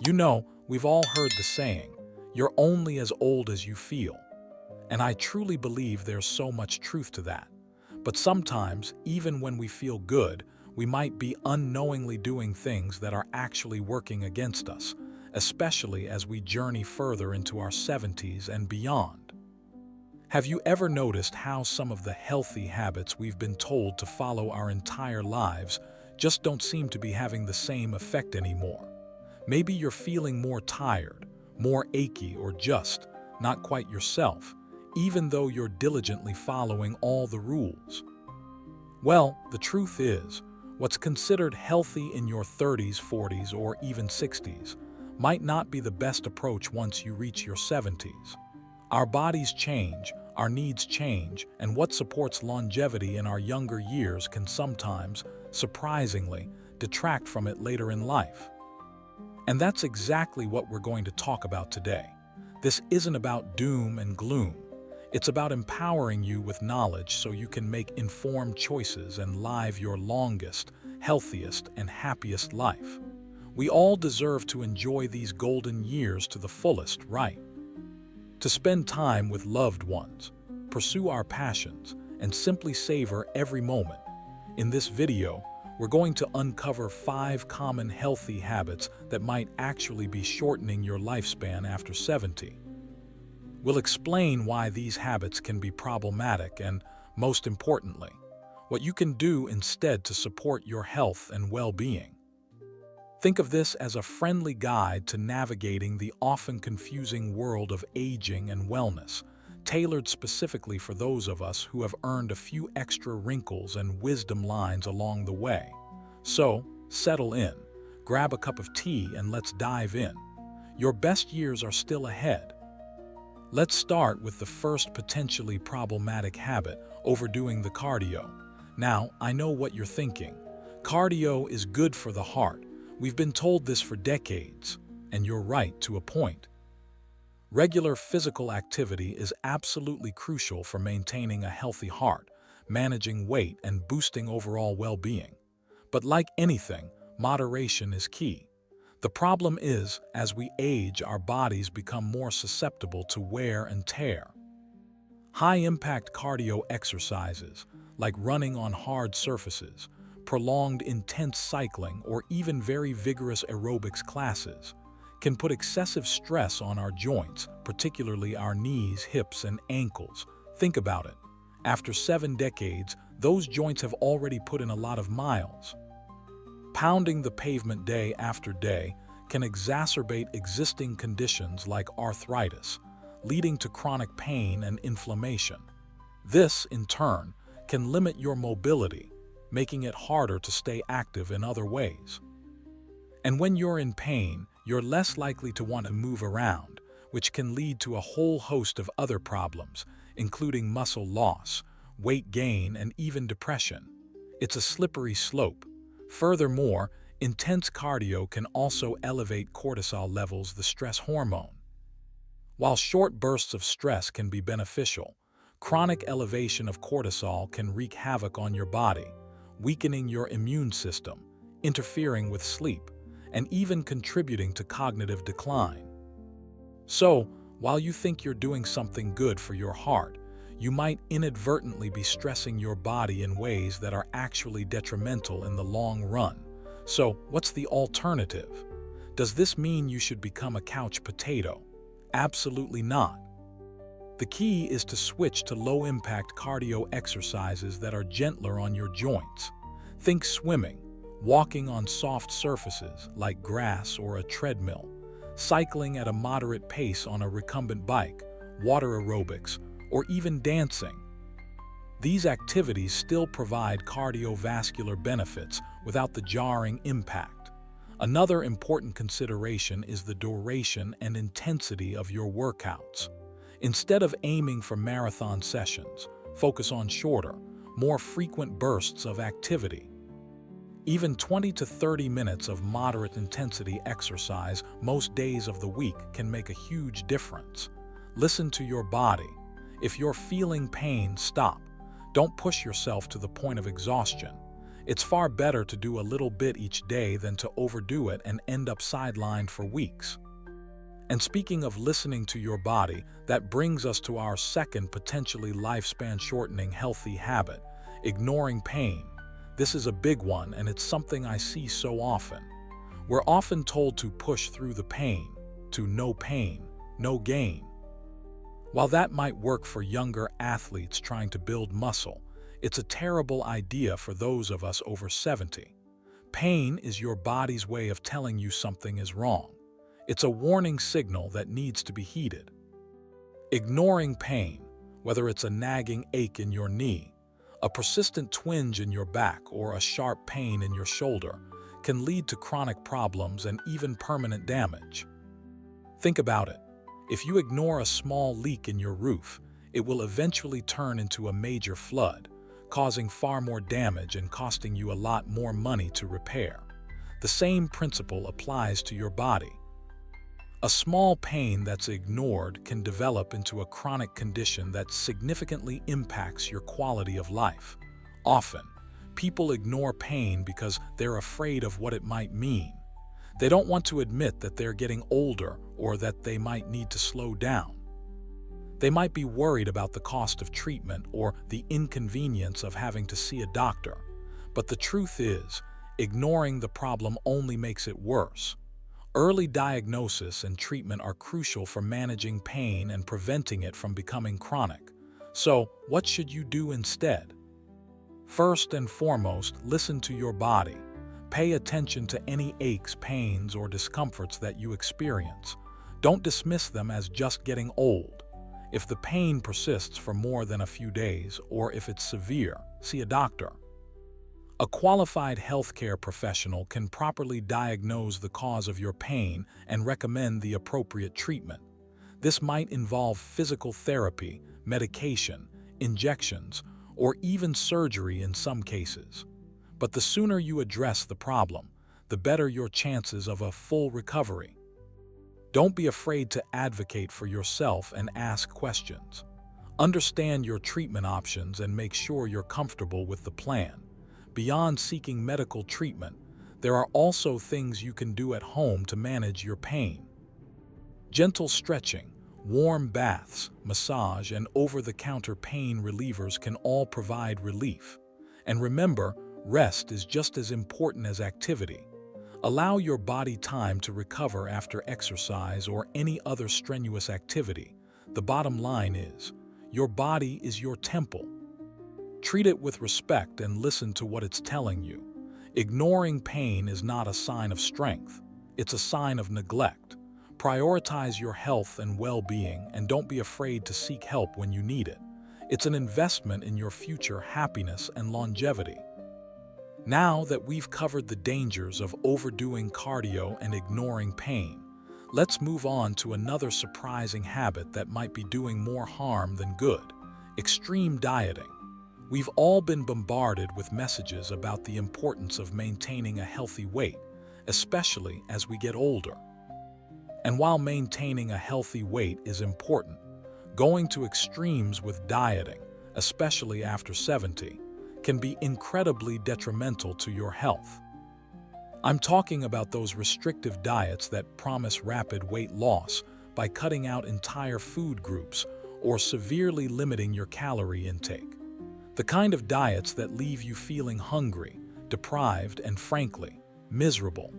We've all heard the saying, you're only as old as you feel. And I truly believe there's so much truth to that. But sometimes, even when we feel good, we might be unknowingly doing things that are actually working against us, especially as we journey further into our 70s and beyond. Have you ever noticed how some of the healthy habits we've been told to follow our entire lives just don't seem to be having the same effect anymore? Maybe you're feeling more tired, more achy, or just not quite yourself, even though you're diligently following all the rules. Well, the truth is, what's considered healthy in your 30s, 40s, or even 60s might not be the best approach once you reach your 70s. Our bodies change, our needs change, and what supports longevity in our younger years can sometimes, surprisingly, detract from it later in life. And that's exactly what we're going to talk about today. This isn't about doom and gloom. It's about empowering you with knowledge so you can make informed choices and live your longest, healthiest, and happiest life. We all deserve to enjoy these golden years to the fullest, right? To spend time with loved ones, pursue our passions, and simply savor every moment. In this video, we're going to uncover 5 common healthy habits that might actually be shortening your lifespan after 70. We'll explain why these habits can be problematic and, most importantly, what you can do instead to support your health and well-being. Think of this as a friendly guide to navigating the often confusing world of aging and wellness, tailored specifically for those of us who have earned a few extra wrinkles and wisdom lines along the way. So, settle in, grab a cup of tea, and let's dive in. Your best years are still ahead. Let's start with the first potentially problematic habit, overdoing the cardio. Now, I know what you're thinking. Cardio is good for the heart. We've been told this for decades, and you're right to a point. Regular physical activity is absolutely crucial for maintaining a healthy heart, managing weight, and boosting overall well-being. But like anything, moderation is key. The problem is, as we age, our bodies become more susceptible to wear and tear. High-impact cardio exercises, like running on hard surfaces, prolonged intense cycling, or even very vigorous aerobics classes, can put excessive stress on our joints, particularly our knees, hips, and ankles. Think about it. After 7 decades, those joints have already put in a lot of miles. Pounding the pavement day after day can exacerbate existing conditions like arthritis, leading to chronic pain and inflammation. This, in turn, can limit your mobility, making it harder to stay active in other ways. And when you're in pain, you're less likely to want to move around, which can lead to a whole host of other problems, including muscle loss, weight gain, and even depression. It's a slippery slope. Furthermore, intense cardio can also elevate cortisol levels, the stress hormone. While short bursts of stress can be beneficial, chronic elevation of cortisol can wreak havoc on your body, weakening your immune system, interfering with sleep, and even contributing to cognitive decline. So, while you think you're doing something good for your heart, you might inadvertently be stressing your body in ways that are actually detrimental in the long run. So, what's the alternative? Does this mean you should become a couch potato? Absolutely not. The key is to switch to low-impact cardio exercises that are gentler on your joints. Think swimming, walking on soft surfaces like grass or a treadmill, cycling at a moderate pace on a recumbent bike, water aerobics, or even dancing. These activities still provide cardiovascular benefits without the jarring impact. Another important consideration is the duration and intensity of your workouts. Instead of aiming for marathon sessions, focus on shorter, more frequent bursts of activity. Even 20 to 30 minutes of moderate intensity exercise most days of the week can make a huge difference. Listen to your body. If you're feeling pain, stop. Don't push yourself to the point of exhaustion. It's far better to do a little bit each day than to overdo it and end up sidelined for weeks. And speaking of listening to your body, that brings us to our second potentially lifespan-shortening healthy habit: ignoring pain. This is a big one, and it's something I see so often. We're often told to push through the pain, to no pain, no gain. While that might work for younger athletes trying to build muscle, it's a terrible idea for those of us over 70. Pain is your body's way of telling you something is wrong. It's a warning signal that needs to be heeded. Ignoring pain, whether it's a nagging ache in your knee, a persistent twinge in your back, or a sharp pain in your shoulder, can lead to chronic problems and even permanent damage. Think about it. If you ignore a small leak in your roof, it will eventually turn into a major flood, causing far more damage and costing you a lot more money to repair. The same principle applies to your body. A small pain that's ignored can develop into a chronic condition that significantly impacts your quality of life. Often, people ignore pain because they're afraid of what it might mean. They don't want to admit that they're getting older or that they might need to slow down. They might be worried about the cost of treatment or the inconvenience of having to see a doctor. But the truth is, ignoring the problem only makes it worse. Early diagnosis and treatment are crucial for managing pain and preventing it from becoming chronic. So, what should you do instead? First and foremost, listen to your body. Pay attention to any aches, pains, or discomforts that you experience. Don't dismiss them as just getting old. If the pain persists for more than a few days, or if it's severe, see a doctor. A qualified healthcare professional can properly diagnose the cause of your pain and recommend the appropriate treatment. This might involve physical therapy, medication, injections, or even surgery in some cases. But the sooner you address the problem, the better your chances of a full recovery. Don't be afraid to advocate for yourself and ask questions. Understand your treatment options and make sure you're comfortable with the plan. Beyond seeking medical treatment, there are also things you can do at home to manage your pain. Gentle stretching, warm baths, massage, and over-the-counter pain relievers can all provide relief. And remember, rest is just as important as activity. Allow your body time to recover after exercise or any other strenuous activity. The bottom line is, your body is your temple. Treat it with respect and listen to what it's telling you. Ignoring pain is not a sign of strength. It's a sign of neglect. Prioritize your health and well-being, and don't be afraid to seek help when you need it. It's an investment in your future happiness and longevity. Now that we've covered the dangers of overdoing cardio and ignoring pain, let's move on to another surprising habit that might be doing more harm than good: extreme dieting. We've all been bombarded with messages about the importance of maintaining a healthy weight, especially as we get older. And while maintaining a healthy weight is important, going to extremes with dieting, especially after 70, can be incredibly detrimental to your health. I'm talking about those restrictive diets that promise rapid weight loss by cutting out entire food groups or severely limiting your calorie intake. The kind of diets that leave you feeling hungry, deprived, and frankly, miserable.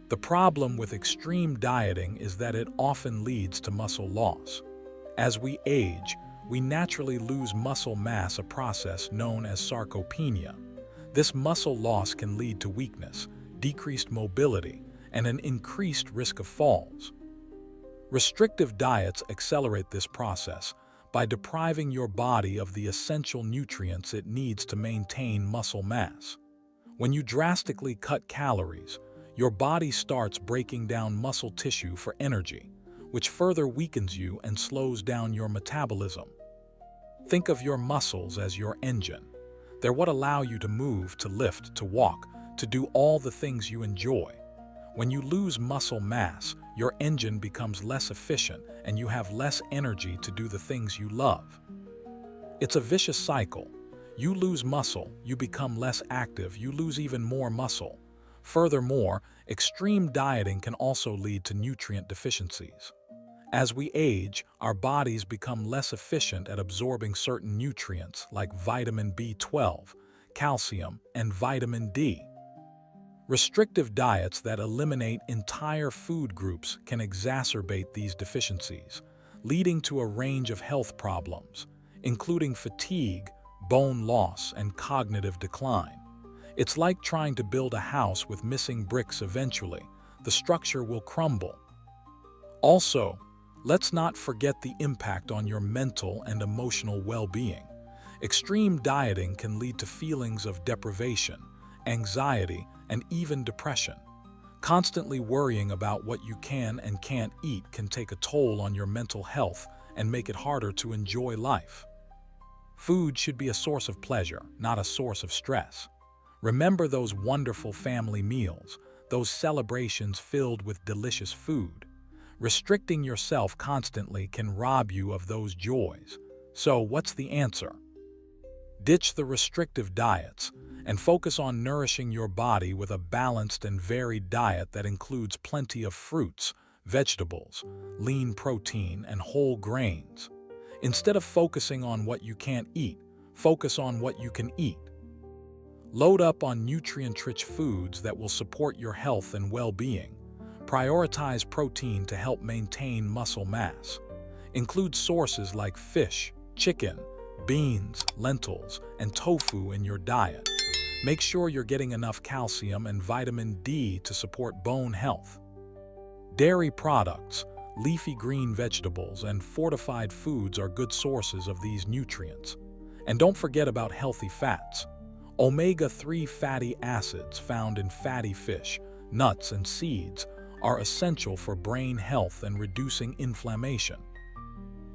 The problem with extreme dieting is that it often leads to muscle loss. As we age, we naturally lose muscle mass, a process known as sarcopenia. This muscle loss can lead to weakness, decreased mobility, and an increased risk of falls. Restrictive diets accelerate this process by depriving your body of the essential nutrients it needs to maintain muscle mass. When you drastically cut calories, your body starts breaking down muscle tissue for energy, which further weakens you and slows down your metabolism. Think of your muscles as your engine. They're what allow you to move, to lift, to walk, to do all the things you enjoy. When you lose muscle mass, your engine becomes less efficient and you have less energy to do the things you love. It's a vicious cycle. You lose muscle, you become less active, you lose even more muscle. Furthermore, extreme dieting can also lead to nutrient deficiencies. As we age, our bodies become less efficient at absorbing certain nutrients like vitamin B12, calcium, and vitamin D. Restrictive diets that eliminate entire food groups can exacerbate these deficiencies, leading to a range of health problems, including fatigue, bone loss, and cognitive decline. It's like trying to build a house with missing bricks eventually. The structure will crumble. Also, let's not forget the impact on your mental and emotional well-being. Extreme dieting can lead to feelings of deprivation, anxiety, and even depression. Constantly worrying about what you can and can't eat can take a toll on your mental health and make it harder to enjoy life. Food should be a source of pleasure, not a source of stress. Remember those wonderful family meals, those celebrations filled with delicious food. Restricting yourself constantly can rob you of those joys. So, what's the answer? Ditch the restrictive diets and focus on nourishing your body with a balanced and varied diet that includes plenty of fruits, vegetables, lean protein, and whole grains. Instead of focusing on what you can't eat, focus on what you can eat. Load up on nutrient-rich foods that will support your health and well-being. Prioritize protein to help maintain muscle mass. Include sources like fish, chicken, beans, lentils, and tofu in your diet. Make sure you're getting enough calcium and vitamin D to support bone health. Dairy products, leafy green vegetables, and fortified foods are good sources of these nutrients. And don't forget about healthy fats. Omega-3 fatty acids found in fatty fish, nuts, and seeds are essential for brain health and reducing inflammation.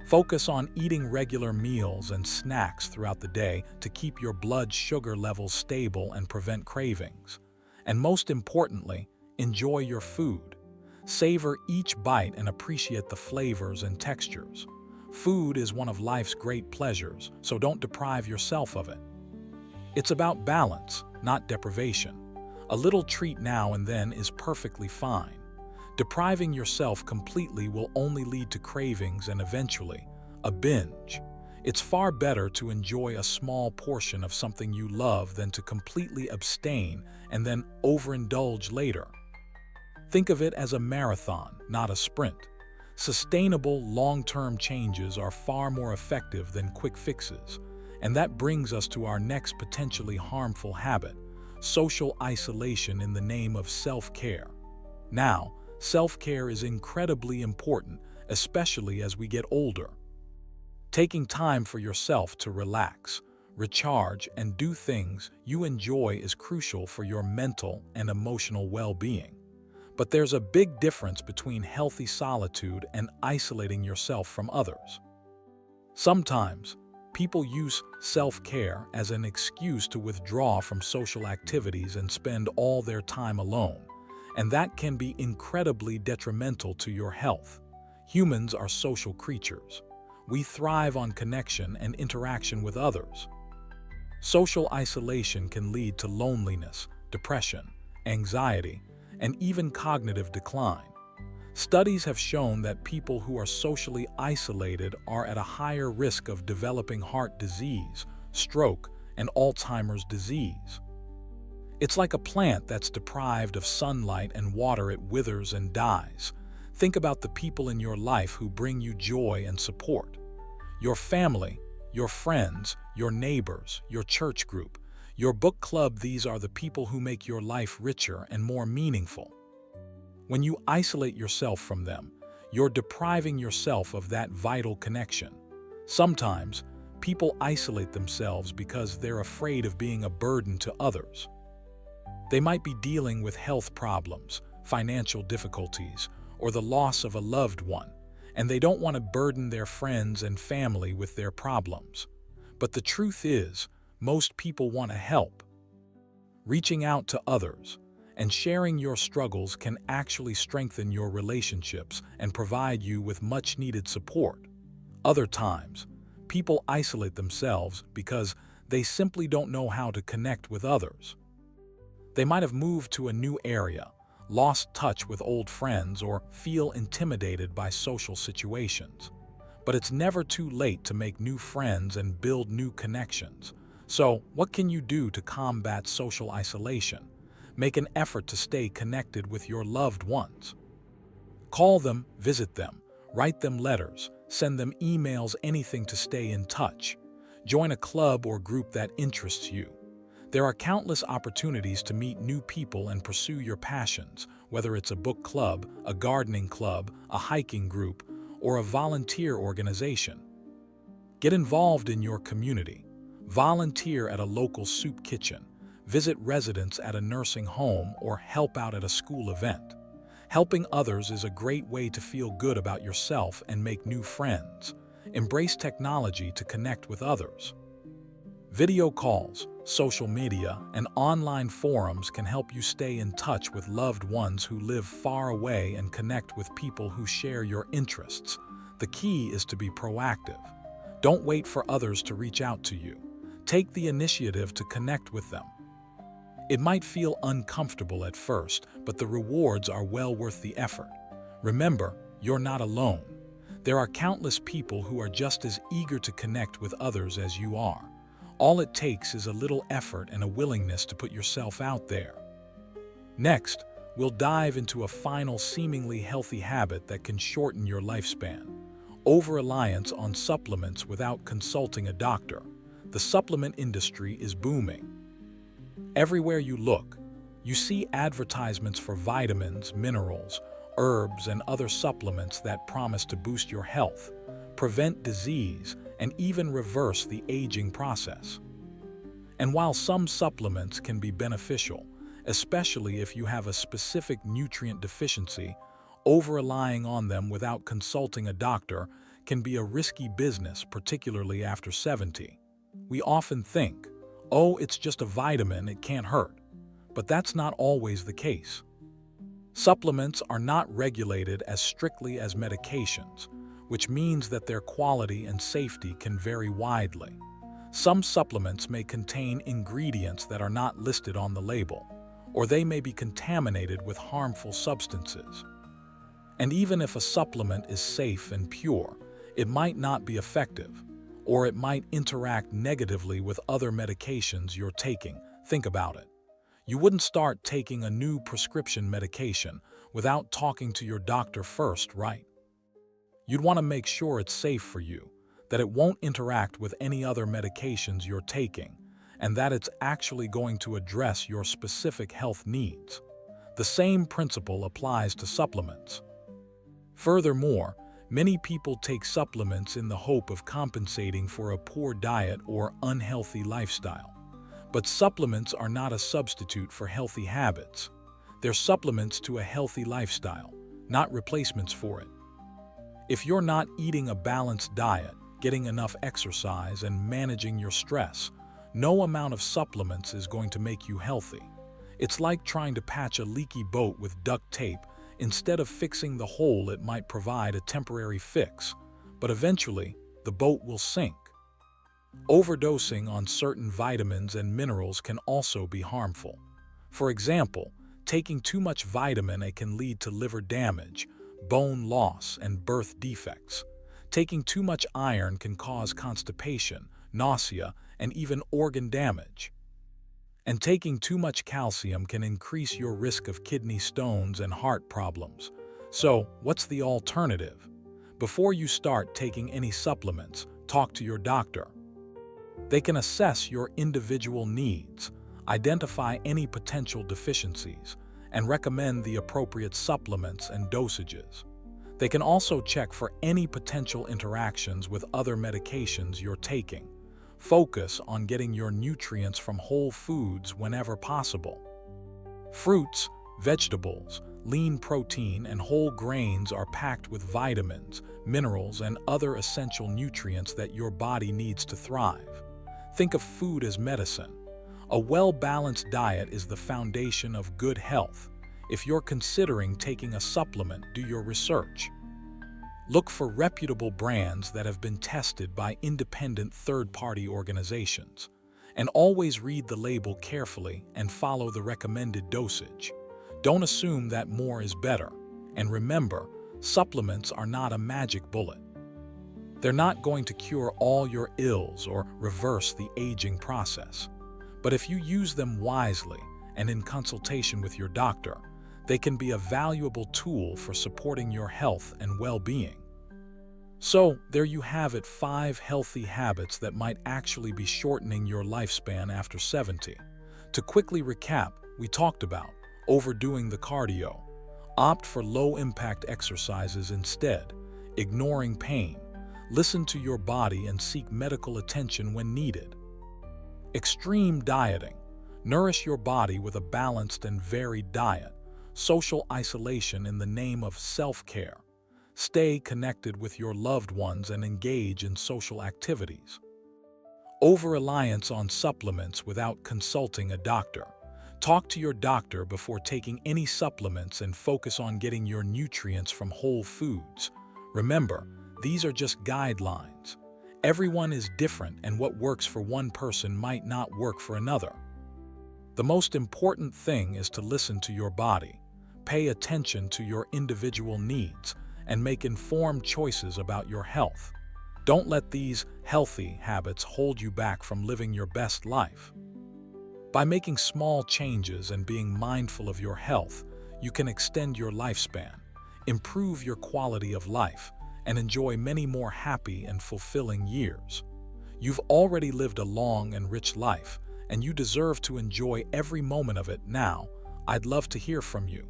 Focus on eating regular meals and snacks throughout the day to keep your blood sugar levels stable and prevent cravings. And most importantly, enjoy your food. Savor each bite and appreciate the flavors and textures. Food is one of life's great pleasures, so don't deprive yourself of it. It's about balance, not deprivation. A little treat now and then is perfectly fine. Depriving yourself completely will only lead to cravings and eventually, a binge. It's far better to enjoy a small portion of something you love than to completely abstain and then overindulge later. Think of it as a marathon, not a sprint. Sustainable, long-term changes are far more effective than quick fixes. And that brings us to our next potentially harmful habit, social isolation in the name of self-care. Now, self-care is incredibly important, especially as we get older. Taking time for yourself to relax, recharge, and do things you enjoy is crucial for your mental and emotional well-being. But there's a big difference between healthy solitude and isolating yourself from others. Sometimes, people use self-care as an excuse to withdraw from social activities and spend all their time alone, and that can be incredibly detrimental to your health. Humans are social creatures. We thrive on connection and interaction with others. Social isolation can lead to loneliness, depression, anxiety, and even cognitive decline. Studies have shown that people who are socially isolated are at a higher risk of developing heart disease, stroke, and Alzheimer's disease. It's like a plant that's deprived of sunlight and water, it withers and dies. Think about the people in your life who bring you joy and support. Your family, your friends, your neighbors, your church group, your book club. These are the people who make your life richer and more meaningful. When you isolate yourself from them, you're depriving yourself of that vital connection. Sometimes, people isolate themselves because they're afraid of being a burden to others. They might be dealing with health problems, financial difficulties, or the loss of a loved one, and they don't want to burden their friends and family with their problems. But the truth is, most people want to help. Reaching out to others and sharing your struggles can actually strengthen your relationships and provide you with much-needed support. Other times, people isolate themselves because they simply don't know how to connect with others. They might have moved to a new area, lost touch with old friends, or feel intimidated by social situations. But it's never too late to make new friends and build new connections. So, what can you do to combat social isolation? Make an effort to stay connected with your loved ones. Call them, visit them, write them letters, send them emails, anything to stay in touch. Join a club or group that interests you. There are countless opportunities to meet new people and pursue your passions, whether it's a book club, a gardening club, a hiking group, or a volunteer organization. Get involved in your community. Volunteer at a local soup kitchen, visit residents at a nursing home, or help out at a school event. Helping others is a great way to feel good about yourself and make new friends. Embrace technology to connect with others. Video calls, social media, and online forums can help you stay in touch with loved ones who live far away and connect with people who share your interests. The key is to be proactive. Don't wait for others to reach out to you. Take the initiative to connect with them. It might feel uncomfortable at first, but the rewards are well worth the effort. Remember, you're not alone. There are countless people who are just as eager to connect with others as you are. All it takes is a little effort and a willingness to put yourself out there. Next, we'll dive into a final seemingly healthy habit that can shorten your lifespan: over-reliance on supplements without consulting a doctor. The supplement industry is booming. Everywhere you look, you see advertisements for vitamins, minerals, herbs, and other supplements that promise to boost your health, prevent disease, and even reverse the aging process. And while some supplements can be beneficial, especially if you have a specific nutrient deficiency, over-relying on them without consulting a doctor can be a risky business, particularly after 70. We often think, oh, it's just a vitamin, it can't hurt. But that's not always the case. Supplements are not regulated as strictly as medications, which means that their quality and safety can vary widely. Some supplements may contain ingredients that are not listed on the label, or they may be contaminated with harmful substances. And even if a supplement is safe and pure, it might not be effective, or it might interact negatively with other medications you're taking. Think about it. You wouldn't start taking a new prescription medication without talking to your doctor first, right? You'd want to make sure it's safe for you, that it won't interact with any other medications you're taking, and that it's actually going to address your specific health needs. The same principle applies to supplements. Furthermore, many people take supplements in the hope of compensating for a poor diet or unhealthy lifestyle. But supplements are not a substitute for healthy habits. They're supplements to a healthy lifestyle, not replacements for it. If you're not eating a balanced diet, getting enough exercise, and managing your stress, no amount of supplements is going to make you healthy. It's like trying to patch a leaky boat with duct tape. Instead of fixing the hole, it might provide a temporary fix, but eventually, the boat will sink. Overdosing on certain vitamins and minerals can also be harmful. For example, taking too much vitamin A can lead to liver damage, bone loss, and birth defects. Taking too much iron can cause constipation, nausea, and even organ damage. And taking too much calcium can increase your risk of kidney stones and heart problems. So, what's the alternative? Before you start taking any supplements, talk to your doctor. They can assess your individual needs, identify any potential deficiencies, and recommend the appropriate supplements and dosages. They can also check for any potential interactions with other medications you're taking. Focus on getting your nutrients from whole foods whenever possible. Fruits, vegetables, lean protein, and whole grains are packed with vitamins, minerals, and other essential nutrients that your body needs to thrive. Think of food as medicine. A well-balanced diet is the foundation of good health. If you're considering taking a supplement, do your research. Look for reputable brands that have been tested by independent third-party organizations. And always read the label carefully and follow the recommended dosage. Don't assume that more is better. And remember, supplements are not a magic bullet. They're not going to cure all your ills or reverse the aging process. But if you use them wisely and in consultation with your doctor, they can be a valuable tool for supporting your health and well-being. So, there you have it, 5 healthy habits that might actually be shortening your lifespan after 70. To quickly recap, we talked about overdoing the cardio, opt for low-impact exercises instead, ignoring pain, listen to your body and seek medical attention when needed. Extreme dieting, nourish your body with a balanced and varied diet. Social isolation in the name of self-care. Stay connected with your loved ones and engage in social activities. Over-reliance on supplements without consulting a doctor. Talk to your doctor before taking any supplements and focus on getting your nutrients from whole foods. Remember, these are just guidelines. Everyone is different, and what works for one person might not work for another. The most important thing is to listen to your body, pay attention to your individual needs, and make informed choices about your health. Don't let these healthy habits hold you back from living your best life. By making small changes and being mindful of your health, you can extend your lifespan, improve your quality of life, and enjoy many more happy and fulfilling years. You've already lived a long and rich life, and you deserve to enjoy every moment of it now. I'd love to hear from you.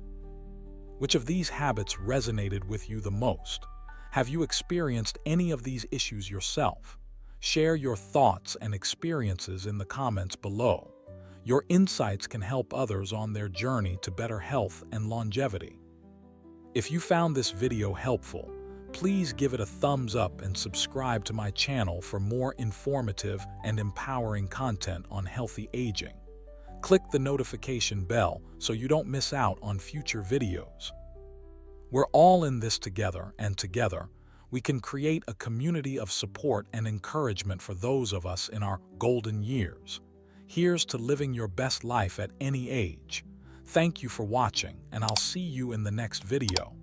Which of these habits resonated with you the most? Have you experienced any of these issues yourself? Share your thoughts and experiences in the comments below. Your insights can help others on their journey to better health and longevity. If you found this video helpful, please give it a thumbs up and subscribe to my channel for more informative and empowering content on healthy aging. Click the notification bell so you don't miss out on future videos. We're all in this together, and together, we can create a community of support and encouragement for those of us in our golden years. Here's to living your best life at any age. Thank you for watching, and I'll see you in the next video.